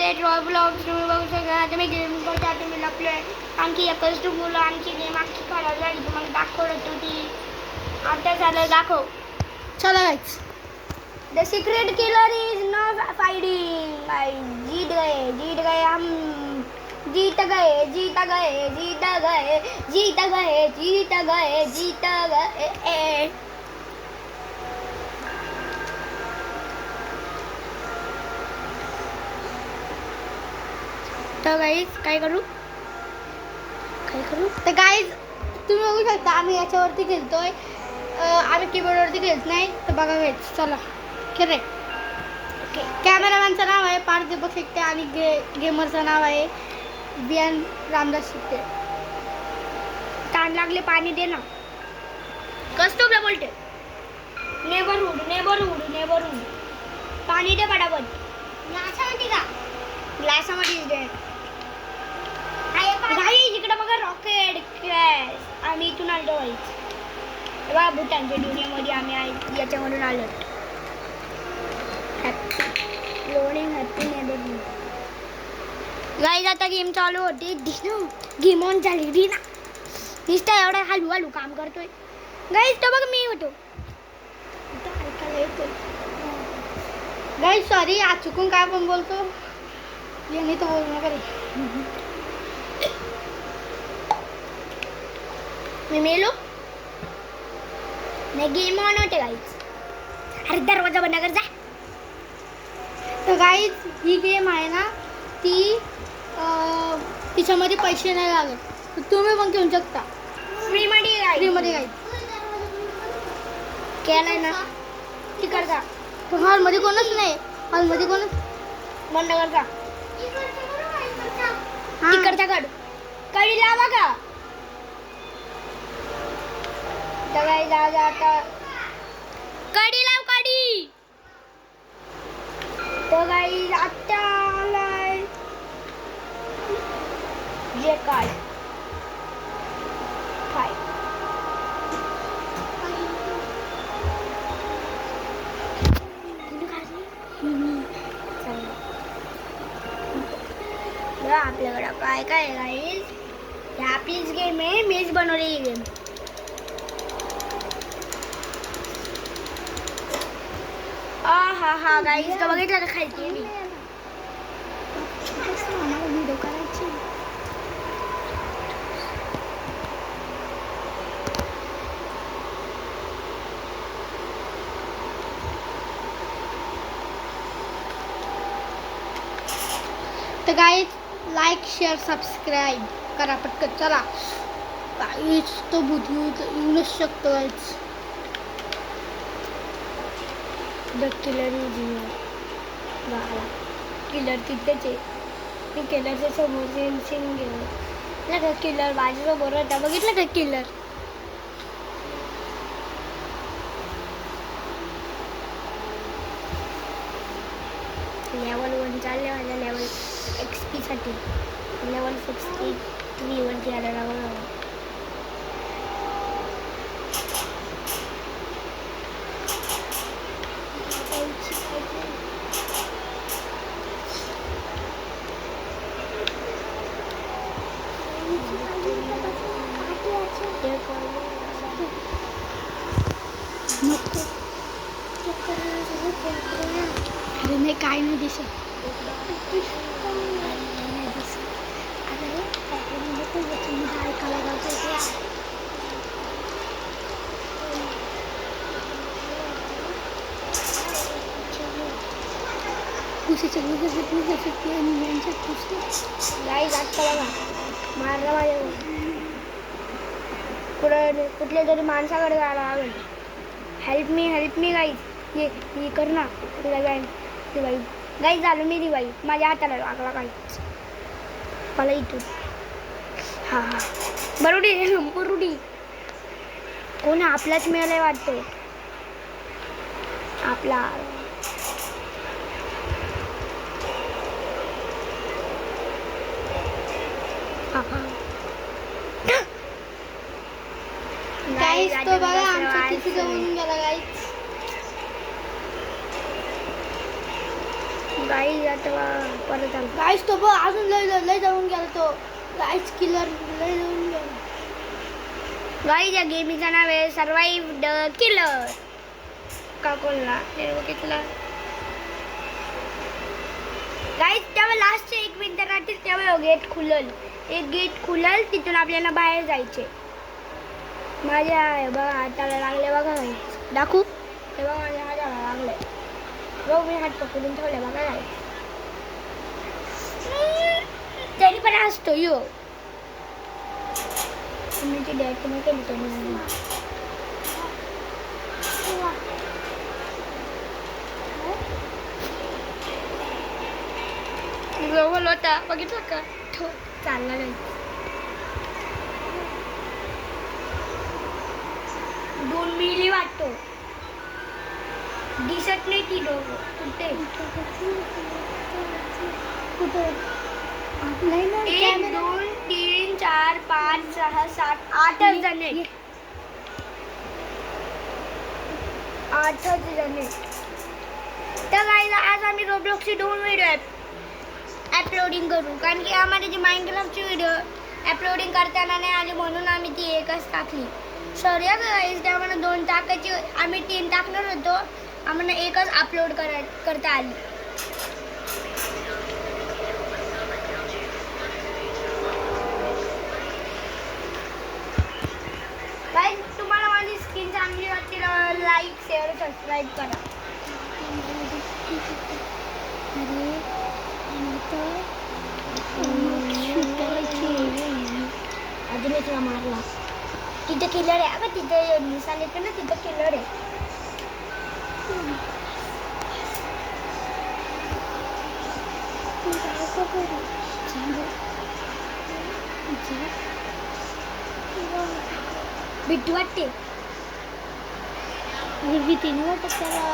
Late Roy blogs तुम्ही बघू शकता. आता मी गेम करतो. आता मी लपलोय. आणखी एकच टू मुलं आणखी गेम आणखी खराब झाली तुम्हाला दाखवत होती. आता झालं दाखव. चला guys. The secret killer is not fighting. जीत गए हम. जीत गए जीत गए जीत गए जीत गए जीत गए जीत गए. तर गाईज काय करू तर गाईज तुम्ही बघू शकता आम्ही याच्यावरती खेळतोय. आम्ही कीबोर्डवरती खेळत नाही. तर बघा गाईज चला खेळ रे. कॅमेरामॅनचं नाव आहे पार्थ दीपक शेट्टे आणि गेमरचं नाव आहे बियान रामदास शेट्टे. ताण लागले पाणी दे ना. कस्टमला बोलते नेबरहूड पाणी दे पटापट. ग्लासामध्ये का ग्लासामध्ये दे. भाई इकडे बघा रॉकेट क्रॅश. आम्ही इथून आलो वाईच बघा भूतानच्या दुनियामध्ये आम्ही याच्यामधून आलो. Happy loading happy neighbourhood. Guys आता गेम चालू होती. गेम ऑन झाली डिना. नुसतं एवढा हलू काम करतोय. गाईज तो बघ मी होतो. गाईज सॉरी आज चुकून काय पण बोलतो. याने तर बोलू नका रे. मी मेलो नाही. गेम ऑन होते गाईज. अरे दरवाजा बंद कर जा. तर गाईज ही गेम आहे ना ती तिच्यामध्ये पैसे नाही लागत. तर तुम्ही पण घेऊ शकता फ्रीमध्ये गाईज. केलाय ना तिकडचा. तर हॉलमध्ये कोणच नाही. हॉलमध्ये कोणच बंद कर का हां. तिकडचा कडी लावा का. तर गाईज आज आता कडी लाव कडी. तर गाईज आता आलाय जे काय आपल्याकडं काय काय गाईज. ही आपलीच गेम आहे. मीच बनवलेली गेम. हा गाईज तर बघितलं का खायची मी. व्हिडिओ करायची. तर गाईज लाईक शेअर सबस्क्राईब करा पटकन चला. काहीच तो बुद्धी येऊनच शकतो गाईज. द किलर किलर तिथेच आहे. मी किलरच्या समोर सीन गेलो का. किलर माझ्यासमोर होता बघितलं का किलर. लेवल 1 चालले माझ्या लेवल XP साठी. लेवल 63 वरती आला लागला. अरे नाही काय नाही दिसत. ऐकायला जायचं. कुशीच्या आणि यांच्यात गाईज आजचा बघा मारला माझ्या कुठल्या तरी माणसाकडे जायला लागेल. Help me guys. हे कर ना तुला दिवाळी गाईज झालं मी दिवाळी. माझ्या हाताला लागला गाईज. मला इथून हा बरुडी कोण आपलाच मिळालाय वाटतं. आपला गाईज तो बघा आमच्या किती जवळून गेला गाईज. गाईज आता परत आलो. गाईस तो बघ अजून लय जाऊन गेला तो. गाईस किलर लय जाऊन गेला. गाईज या गेमीचं नाव आहे सर्वाइव्ह द किलर. का कोणला घेतला गाईज. तेव्हा लास्टचे 1 मिनिट राहतील तेव्हा गेट खुलल. एक गेट खुलल तिथून आपल्याला बाहेर जायचे. माझ्या बघा हाताला लागले बघा गाईज. दाखवू हे बघा माझ्या हाताला लागले. बघ मी हात पकडून ठेवले बघा गाईज. तरी पण असतो यो मी ती डॅट नाही केली त्यांनी. जवळ होता बघितलं का चालला नाही. 2 मिली वाटतो दिसत नाही ती दोघं कुठे. कुठे नाही ना 1 2 3 4 5 6 7 8 जण आहेत. 8 जण आहेत. तर गाईज आज आम्ही रोब्लॉक्सचे 2 व्हिडिओ अपलोडिंग करू कारण की आम्हाला जी माइनक्राफ्टची व्हिडिओ अपलोडिंग करताना नाही आली म्हणून आम्ही ती एकच टाकली. सॉरी गाईज त्या आम्हाला 2 टाकायची आम्ही 3 टाकणार होतो. आम्हाला एकच अपलोड करता आली. गाईज तुम्हाला माझी स्किन चांगली वाटते लाईक शेअर सबस्क्राईब करा. अजून एक मारला तिथे किलर आहे. अगं तिथे निशाण येते ना तिथे किलर आहे. भीती वाटते. भीती नाही वाटत त्याला.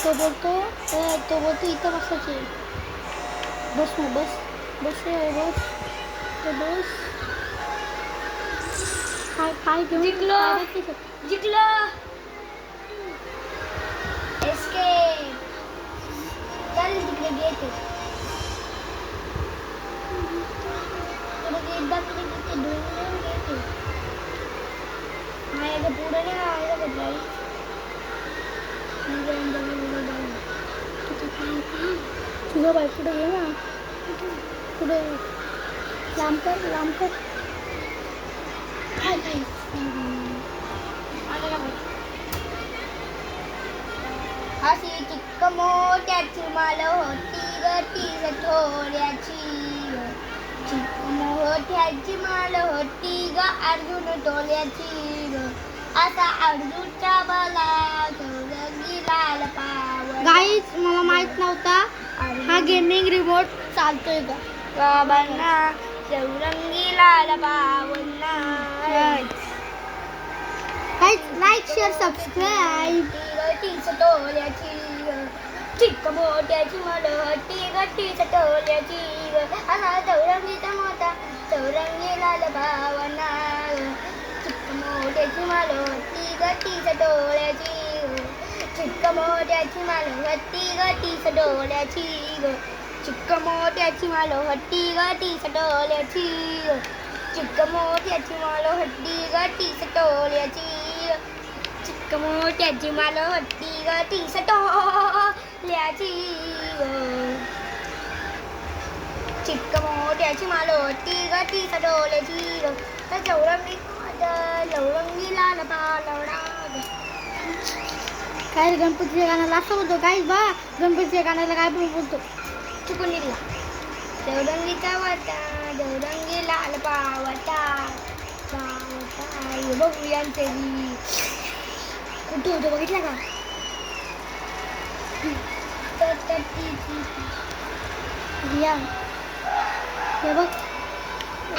तो बोलतो इथं बसायचे. बस ना बस बस बस तो बस. काय घेऊन जिंकलो एस्केप. चल तिकडे गेट आहे. एकदा तिथे 2 गेट आहे. माझ्या पुढे नाही आलं बदलाय. तुझा बाई पुढे घे ना. पुढे लांब कर. अशी चिक्क मोठ्याची माल होती ग ती थोड्याची. चिक्क मोठ्याची माल होती ग अर्जुन टोल्याची ग. असा अर्जुनच्या बला चौरंगी लाल पाव. गाईज मला माहित नव्हता हा गेमिंग रिमोट चालतोय का. बाबांना चौरंगी लाल पावना. Guys like share subscribe. तीच टोल्याची चिक्क मोठ्याची माल होती ग तीच टोल्याची ग. असा चौरंगीचा मोठा चौरंगी लाल पावना. चिक्क मोठ्याची माल होती ग तीच टोल्याची ग. चिक्क मोठ्याची माल होती ग तीच टोल्याची ग. चिक्क मोठ्याची माल होती ग तीच टोल्याची ग. चिक्क मोठ्याची माल होती ग तीच टोल्याची ग. चिक्क मोठ्याची माल होती ग तीच टोल्याची ग. चिक्क मोठ्याची माल होती ग तीच टोल्याची ग. चौरंगी लाल पावला. काय गणपतीच्या गाण्याला असं बोलतो. गाईज बा गणपतीच्या गाण्याला काय पण बोलतो. चुकून निघला. चौरंगीचा वाटा चौरंगी लाल पावटा पावटा. बघ यांचे कुठे होतो बघितला का. रियान हे बघ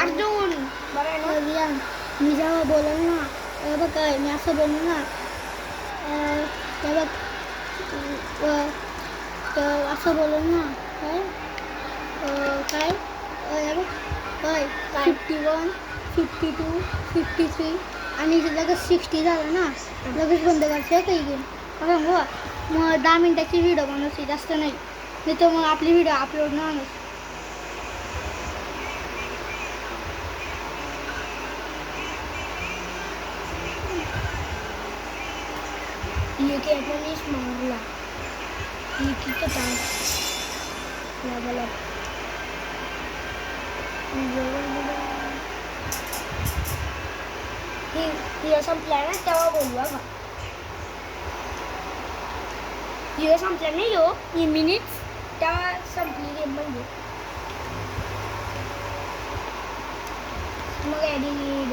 अर्जुन बरं ना. रियान मी जेव्हा बोलेल ना हे बघ काय मी असं बोललो ना हे बघ तर असं बोलेल ना काय हे बघ काय 51 52 53 आणि लगेच 60 झालं ना लगेच बंद करायचं काही गेम. मग 10 मिनिटाची व्हिडिओ बनवायची जास्त नाही. नाही तर मग आपली व्हिडिओ अपलोड नाही होणार. ये की आपण मारला ये किती टाइम लागला ही संपला ना तेव्हा बोलवा का ही संपला नाही हो ही मिनिट्स तेव्हा संपली गेम म्हणजे मग एडिट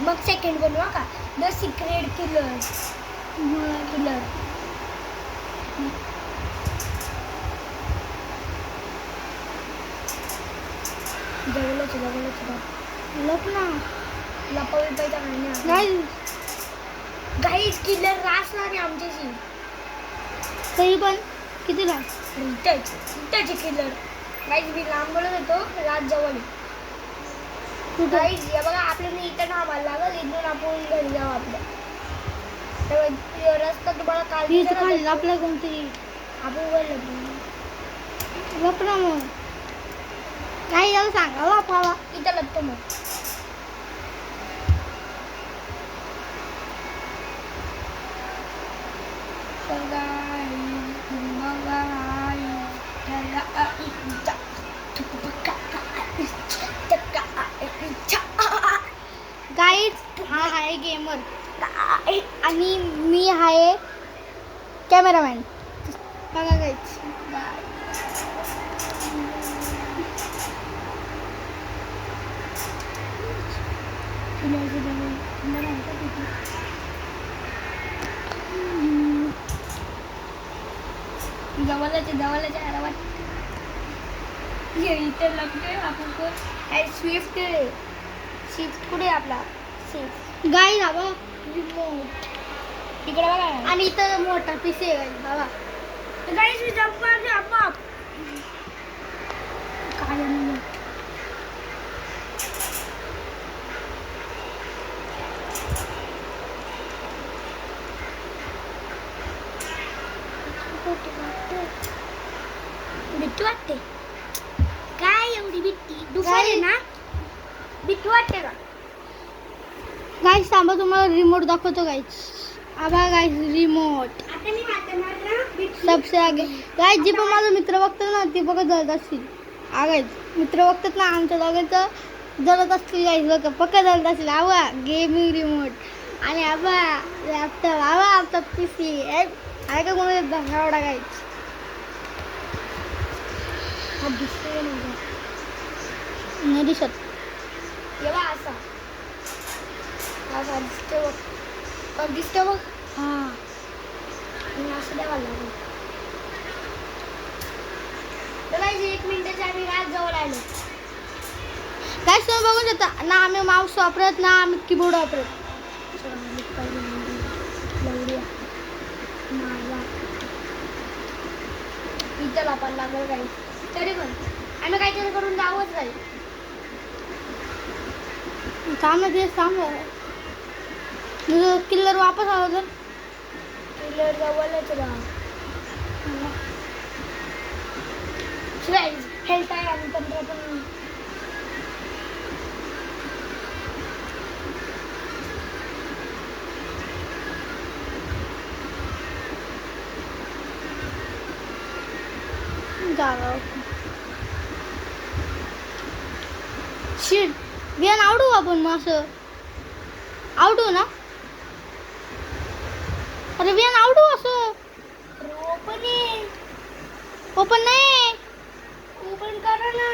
मग सेकंड बनवा का द सिक्रेट किलर जवळच लपना लपवी पाहिजे नाही गाईज गाईज किलर रासला नाही आमच्याशी तरी पण किती लांब रिटाची किलर गाईज मी लांब बोलत होतो रात जवळ गाईज या बघा आपल्याला इथं नामाला लागल इथून आपण घरी जाऊ आपल्या रस्ता तुम्हाला काल खाली आपल्या कोणतरी आपण बोललो लपना मग काही याला सांगा लपावा इथं लपतो मग गाईज हा आहे गेमर आणि मी आहे कॅमेरामॅन बघा गाईज जवळच्या आरामात इथे लपतोय आपण कोण स्विफ्ट कुठे आपला स्विफ्ट गाईज हा बघा रिमोट तिकडे बघा आणि इथं मोठा पीसी आहे गाईज बघा गाईज मी जंप मारते आपोआप काय भीती वाटते काय एवढी भीती दुपारी ना भीती वाटते का गाईज थांबा तुम्हाला रिमोट दाखवतो गाईज आबा गाईज रिमोट आता मी मारते सबसे आगे गाईज जे पण माझा मित्र बघतात ना ते बघत जळत असतील गाईज मित्र बघतात ना आमच्या दोघांचं जळत असतील गाईज बघा पक्का जळत असतील आवा गेमिंग रिमोट आणि आबा लॅपटॉप आवा आमचा पीसी आहे का कोणी एवढा गाईज हा दिसतोय माझा नाही दिसत येवा असा असा दिसतो बघ दिसतो बघ हां आणि असं द्यावा लागेल तर 1 मिनिटाच्या आम्ही रात जवळ आलो गाईज तुम्ही बघून शकता ना आम्ही माऊस वापरत ना आम्ही कीबोर्ड वापरत इथं लापायला लागलं काही तरी पण आम्ही काहीतरी करून जावंच नाही थांब ते थांब किल्लर वापस आला तर किलर जवळच शिवाय हेल्थ आहे आणि तंत्र पण शिट बियाण आवडू आपण मग असं आवडू ना अरे बियाण आवडू असं ओपन ओपन नाही ओपन करा ना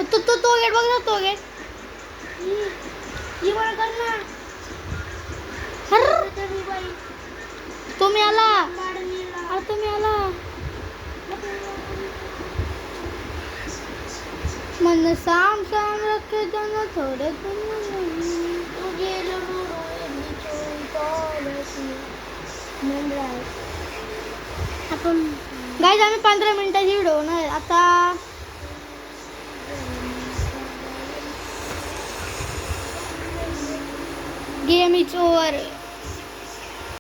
तो गेट बघ ना तो गेट ही मला कर ना तो मी आला अरे तो मी आला मन साम साम रखे जाना थोडे आपण गाईज आम्ही 15 मिनिटाची व्हिडिओ होणार आता गेम इज ओव्हर